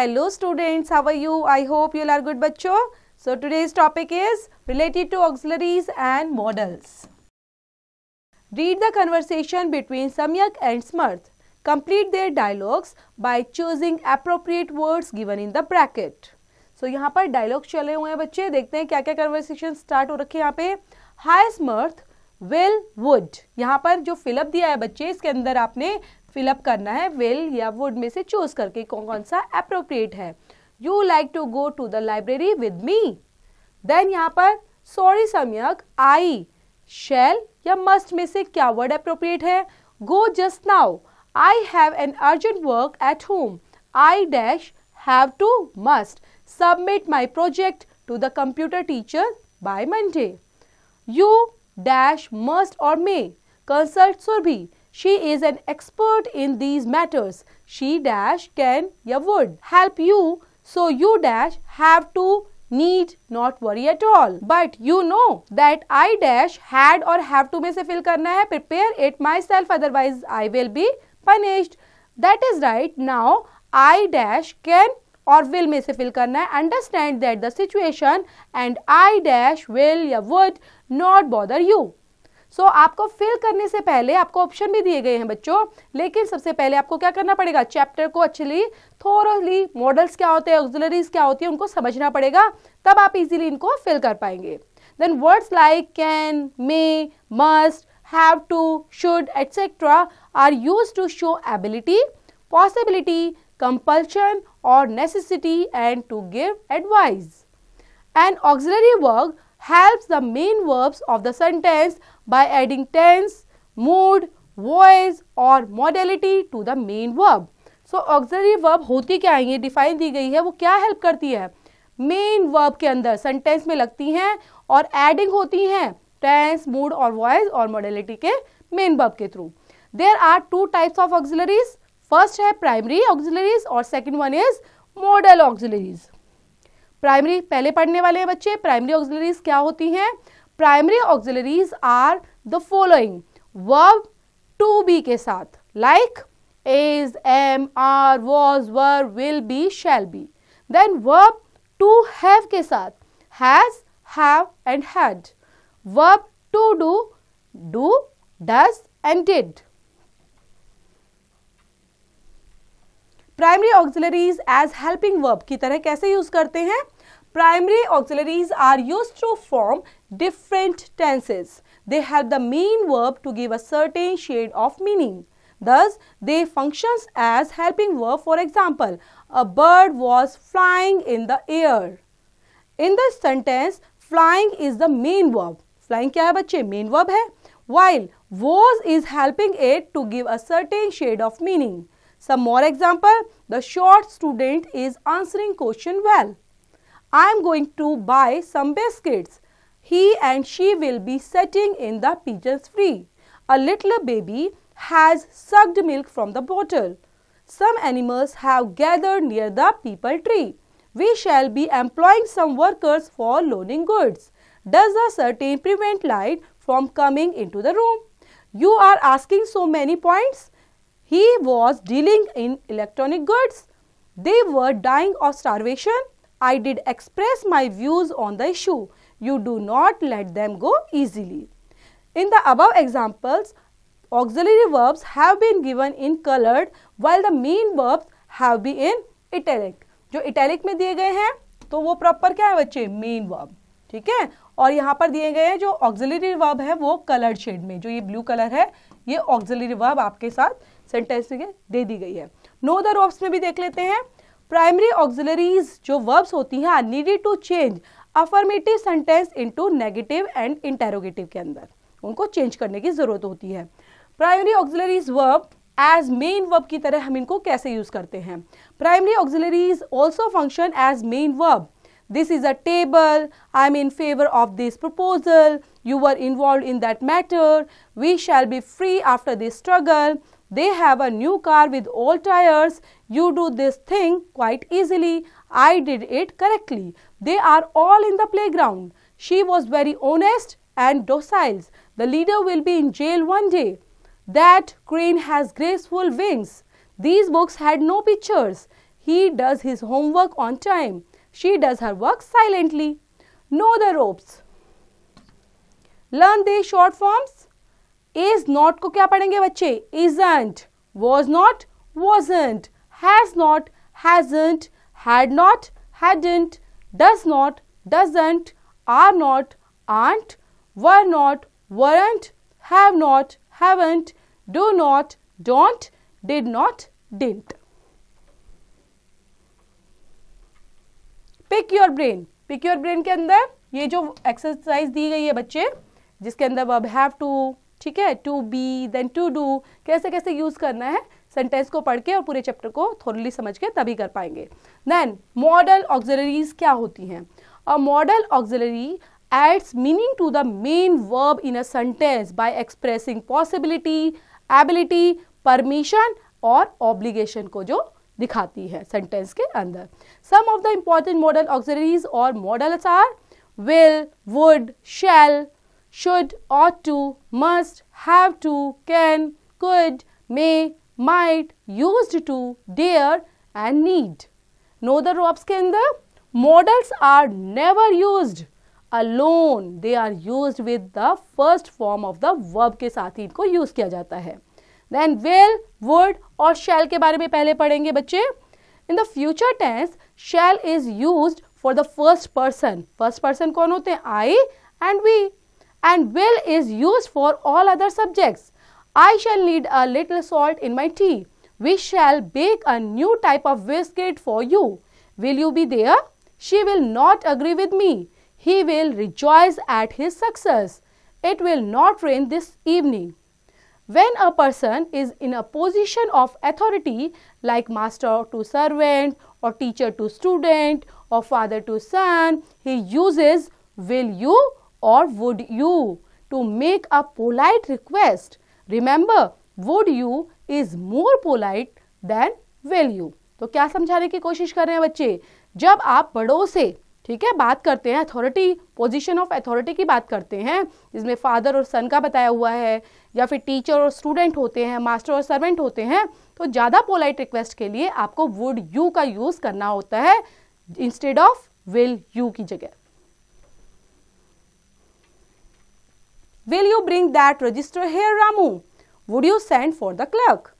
Hello students, how are you? I hope you all are good bachcho. So today's topic is related to auxiliaries and modals. Read the conversation between Samyak and Smarth. Complete their dialogues by choosing appropriate words given in the bracket. So यहाँ पर dialogue चले हुए हैं बच्चे, देखते हैं क्या क्या conversation start हो रखे हैं यहाँ पे. Hi Smarth, will, would. यहाँ पर जो fill up दिया है बच्चे, इसके अंदर आपने fill up करना है will या would में से choose करके कौन सा appropriate है. You like to go to the library with me. Then यहाँ पर sorry Samyak, I, shall या must में से क्या word appropriate है. Go just now. I have an urgent work at home. I dash have to must submit my project to the computer teacher by Monday. You dash must or may consult Surbhi. She is an expert in these matters. She dash can या would help you. So you dash have to need not worry at all. But you know that I dash had or have to में से fill करना है. Prepare it myself, otherwise I will be punished. That is right. Now I dash can और will में से fill करना है. Understand that the situation and I dash will या would not bother you. So आपको fill करने से पहले आपको ऑप्शन भी दिए गए हैं बच्चों, लेकिन सबसे पहले आपको क्या करना पड़ेगा, चैप्टर को एक्चुअली थोरोली मॉडल्स क्या होते हैं, ऑक्सिलरीज क्या होती है, उनको समझना पड़ेगा, तब आप इजीली इनको फिल कर पाएंगे. Then words like can, may, must, have to, should etcetera are used to show ability, possibility, compulsion और necessity and to give advice. An auxiliary verb helps the main verbs of the sentence by adding tense, mood, voice or modality to the main verb. So auxiliary verb होती क्या है, ये define the गई है, वो क्या help करती है, मेन वर्ब के अंदर सेंटेंस में लगती हैं और एडिंग होती हैं टेंस, मूड और वॉइस और मॉडलिटी के मेन वर्ब के थ्रू. There are two types of auxiliaries. First है प्राइमरी ऑक्सिलरीज और second one is modal auxiliaries. Primary पहले पढ़ने वाले हैं बच्चे. प्राइमरी ऑक्सिलरीज क्या होती हैं? Primary auxiliaries are the following. Verb to be के साथ, like is, am, are, was, were, will be, shall be. Then verb to have के साथ, has, have and had. Verb to do, does and did. Primary auxiliaries as helping verb की तरह कैसे use करते हैं? Primary auxiliaries are used to form different tenses. They help the main verb to give a certain shade of meaning. Thus, they functions as helping verb. For example, a bird was flying in the air. In this sentence, flying is the main verb. Flying क्या है बच्चे? Main verb है. While was is helping it to give a certain shade of meaning. Some more example, the short student is answering question well. I am going to buy some biscuits. He and she will be sitting in the pigeon's tree. A little baby has sucked milk from the bottle. Some animals have gathered near the peepal tree. We shall be employing some workers for loading goods. Does a curtain prevent light from coming into the room? You are asking so many points. He was dealing in electronic goods. They were dying of starvation. I did express my views on the issue. You do not let them go easily. In the above examples, auxiliary verbs have been given in colored while the main verbs have been in italic. जो italic में दिए गए हैं तो वो proper क्या है बच्चे? main verb. ठीक है. और यहाँ पर दिए गए हैं जो auxiliary verb है वो colored shade में, जो ये blue color है ये auxiliary verb आपके साथ सेंटेंस में दे दी गई है. नो द वर्ब्स में भी देख लेते हैं. प्राइमरी ऑक्सिलरीज जो वर्ब्स होती हैं are needed to change affirmative sentence into negative and interrogative के अंदर, उनको चेंज करने की जरूरत होती है. Primary auxiliaries verb as main verb की तरह हम इनको कैसे यूज करते हैं? Primary auxiliaries also function as main verb. This is a table. I am in favor of this proposal. You were involved in that matter. We shall be free after this struggle. They have a new car with old tires. You do this thing quite easily. I did it correctly. They are all in the playground. She was very honest and docile. The leader will be in jail one day. That crane has graceful wings. These books had no pictures. He does his homework on time. She does her work silently. Know the ropes. Learn these short forms. Is not को क्या पढ़ेंगे बच्चे? Isn't, was not, wasn't, has not, hasn't, had not, hadn't, does not, doesn't, are not, aren't, were not, weren't, have not, haven't, do not, don't, did not, didn't. Pick your brain. Pick your brain के अंदर ये जो exercise दी गई है बच्चे, जिसके अंदर verb have to, ठीक है, to be, then to do, कैसे कैसे यूज करना है, सेंटेंस को पढ़ के और पूरे चैप्टर को थोरली समझ के तभी कर पाएंगे. देन मॉडल ऑक्सिलरीज क्या होती हैं? A model auxiliary adds meaning to the main verb in a sentence by expressing possibility, ability, permission और obligation को जो दिखाती है सेंटेंस के अंदर. Some of the important modal auxiliaries or modals are will, would, shall, should, ought to, must, have to, can, could, may, might, used to, dare and need. Know the ropes के अंदर modals are never used alone. They are used with the first form of the verb के साथ ही इनको use किया जाता है. Then will, would और shall के बारे में पहले पढ़ेंगे बच्चे. In the future tense, shall is used for the first person. First person कौन होते हैं? I and we. And will is used for all other subjects. I shall need a little salt in my tea. We shall bake a new type of biscuit for you. Will you be there? She will not agree with me. He will rejoice at his success. It will not rain this evening. When a person is in a position of authority like master to servant or teacher to student or father to son, he uses will you or would you to make a polite request. Remember, would you is more polite than will you. तो क्या समझाने की कोशिश कर रहे हैं बच्चे? जब आप बड़ों से, ठीक है, बात करते हैं, अथॉरिटी, पोजीशन ऑफ अथॉरिटी की बात करते हैं, जिसमें फादर और सन का बताया हुआ है, या फिर टीचर और स्टूडेंट होते हैं, मास्टर और सर्वेंट होते हैं, तो ज़्यादा पोलाइट रिक्वेस्ट के लिए आपको वुड यू का यूज करना होता है इंस्टेड ऑफ विल यू की जगह. Will you bring that register here Ramu? Would you send for the clerk?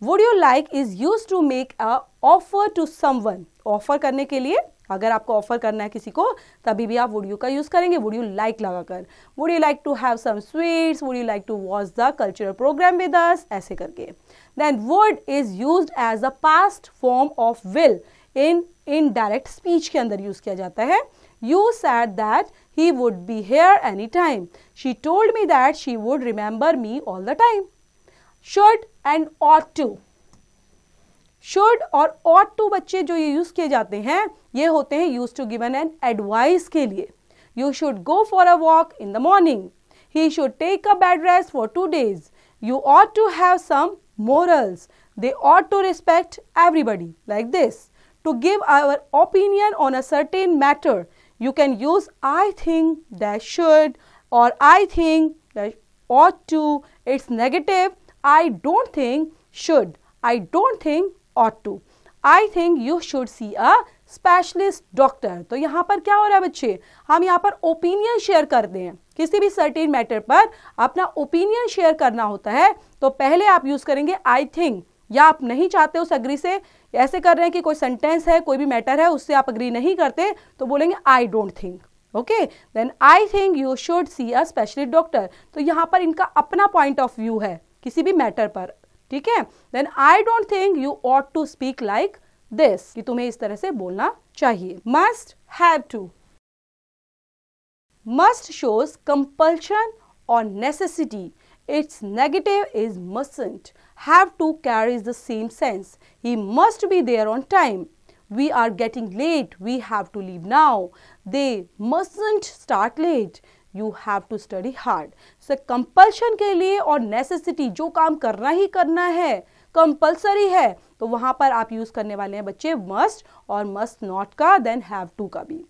Would you like is use to make a offer to someone. Offer करने के लिए, अगर आपको ऑफर करना है किसी को, तभी भी आप वुड यू का यूज करेंगे, वुड यू लाइक लगाकर. Would you like to have some sweets, would you like to watch the cultural programme with us, ऐसे करके. Then would is used as the past form of will in indirect speech के अंदर use किया जाता है. You said that he would be here any time. She told me that she would remember me all the time. Should and ought to. Should और ought to बच्चे जो ये use किए जाते हैं, ये होते हैं use to given an advice के लिए. You should go for a walk in the morning. He should take a bed rest for 2 days. You ought to have some morals. They ought to respect everybody, like this. To give our opinion on a certain matter, you can use I think that should or I think that ought to. It's negative. I don't think should. I don't think ought to. I think you should see a specialist doctor. तो यहाँ पर क्या हो रहा है बच्चे? हम यहाँ पर ओपिनियन शेयर करते हैं. किसी भी सर्टेन मैटर पर अपना ओपिनियन शेयर करना होता है, तो पहले आप यूज करेंगे आई थिंक, या आप नहीं चाहते उस अग्री से, ऐसे कर रहे हैं कि कोई सेंटेंस है, कोई भी मैटर है, उससे आप अग्री नहीं करते, तो बोलेंगे I don't think. Okay, then I think you should see a specialist doctor. तो यहाँ पर इनका अपना पॉइंट ऑफ व्यू है किसी भी मैटर पर, ठीक है. Then I don't think you ought to speak like this, कि तुम्हें इस तरह से बोलना चाहिए. Must, have to. Must shows compulsion और necessity. Its negative is mustn't. Have to carries the same sense. He must be there on time. We are getting late. We have to leave now. They mustn't start late. You have to study hard. So compulsion के लिए और necessity, जो काम करना ही करना है, compulsory है, तो वहाँ पर आप यूज करने वाले हैं बच्चे must और must not का, then have to का भी.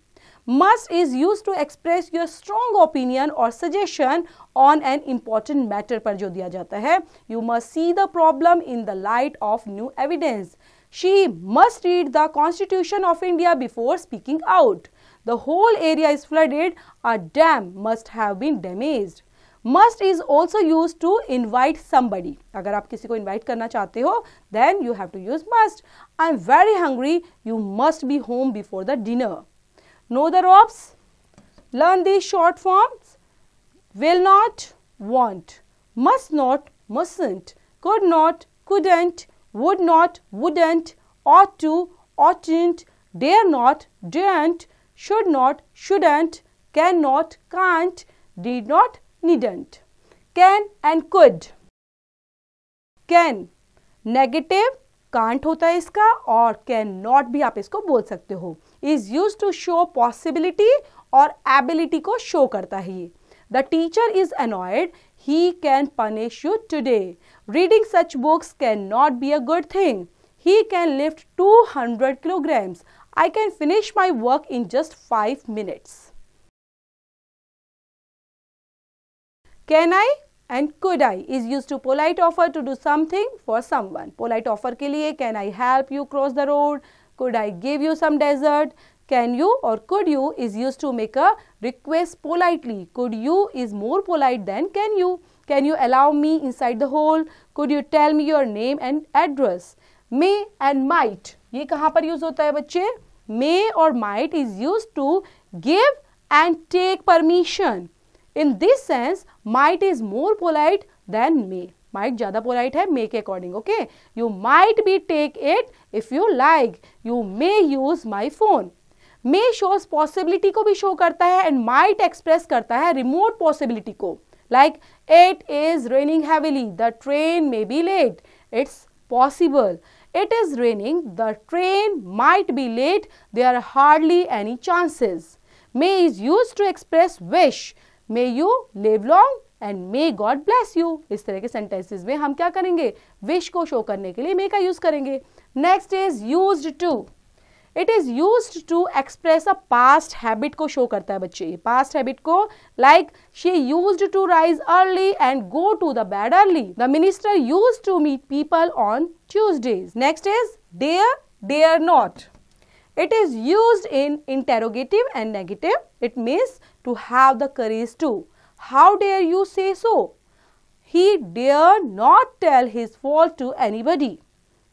Must is used to express your strong opinion or suggestion on an important matter पर जो दिया जाता है. You must see the problem in the light of new evidence. She must read the Constitution of India before speaking out. The whole area is flooded. A dam must have been damaged. Must is also used to invite somebody. अगर आप किसी को invite करना चाहते हो, then you have to use must. I'm very hungry. You must be home before the dinner. Know the ropes? Learn these short forms. Will not, won't. Must not, mustn't. Could not, couldn't. Would not, wouldn't. Ought to, oughtn't. Dare not, daren't. Should not, shouldn't. Cannot, can't. Did not, needn't. Can and could. Can negative can't होता है इसका, और can not भी आप इसको बोल सकते हो. Is used to show possibility और ability को show करता है ये. The teacher is annoyed. He can punish you today. Reading such books cannot be a good thing. He can lift 200 kilograms. I can finish my work in just 5 minutes. Can I and could I is used to polite offer to do something for someone. Polite offer के लिए can I help you cross the road? Could I give you some dessert? Can you or could you is used to make a request politely. Could you is more polite than can you. Can you allow me inside the hole? Could you tell me your name and address? May and might ये कहाँ पर use होता है बच्चे? May or might is used to give and take permission. In this sense, might is more polite than may. Might ज़्यादा polite है may के according. Okay, you might be take it if you like. You may use my phone. May shows possibility को भी show करता है and might express करता है remote possibility को. Like it is raining heavily. The train may be late. It's possible. It is raining. The train might be late. There are hardly any chances. May is used to express wish. May you live long and may God bless you. इस तरह के sentences में हम क्या करेंगे? Wish को show करने के लिए may का use करेंगे. Next is used to. It is used to express a past habit को show करता है बच्चे. Past habit को like she used to rise early and go to the bed early. The minister used to meet people on Tuesdays. Next is dare, dare not. It is used in interrogative and negative. It means to have the courage to. How dare you say so? He dare not tell his fault to anybody.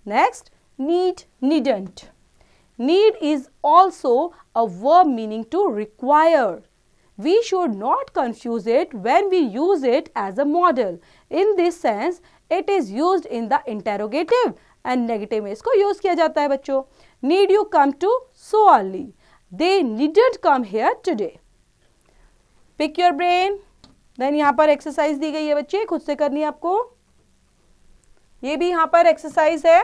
Next, need, needn't. Need is also a verb meaning to require. We should not confuse it when we use it as a model. In this sense, it is used in the interrogative and negative में इसको use किया जाता है बच्चों. Need you come to so early? They needn't come here today. Pick your brain. Then यहाँ पर exercise दी गई है बच्चे, खुद से करनी है आपको. ये भी यहाँ पर exercise है,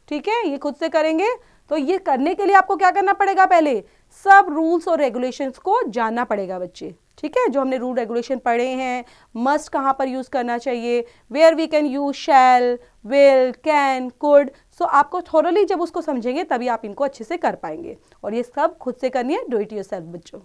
ठीक है, ये खुद से करेंगे. तो ये करने के लिए आपको क्या करना पड़ेगा? पहले सब रूल्स और रेगुलेशंस को जानना पड़ेगा बच्चे, ठीक है, जो हमने रूल रेगुलेशन पढ़े हैं. मस्ट कहाँ पर यूज करना चाहिए, where we can use shall, will, can, could. So आपको थोरली जब उसको समझेंगे तभी आप इनको अच्छे से कर पाएंगे. और ये सब खुद से करनी है. डू इट योरसेल्फ बच्चों.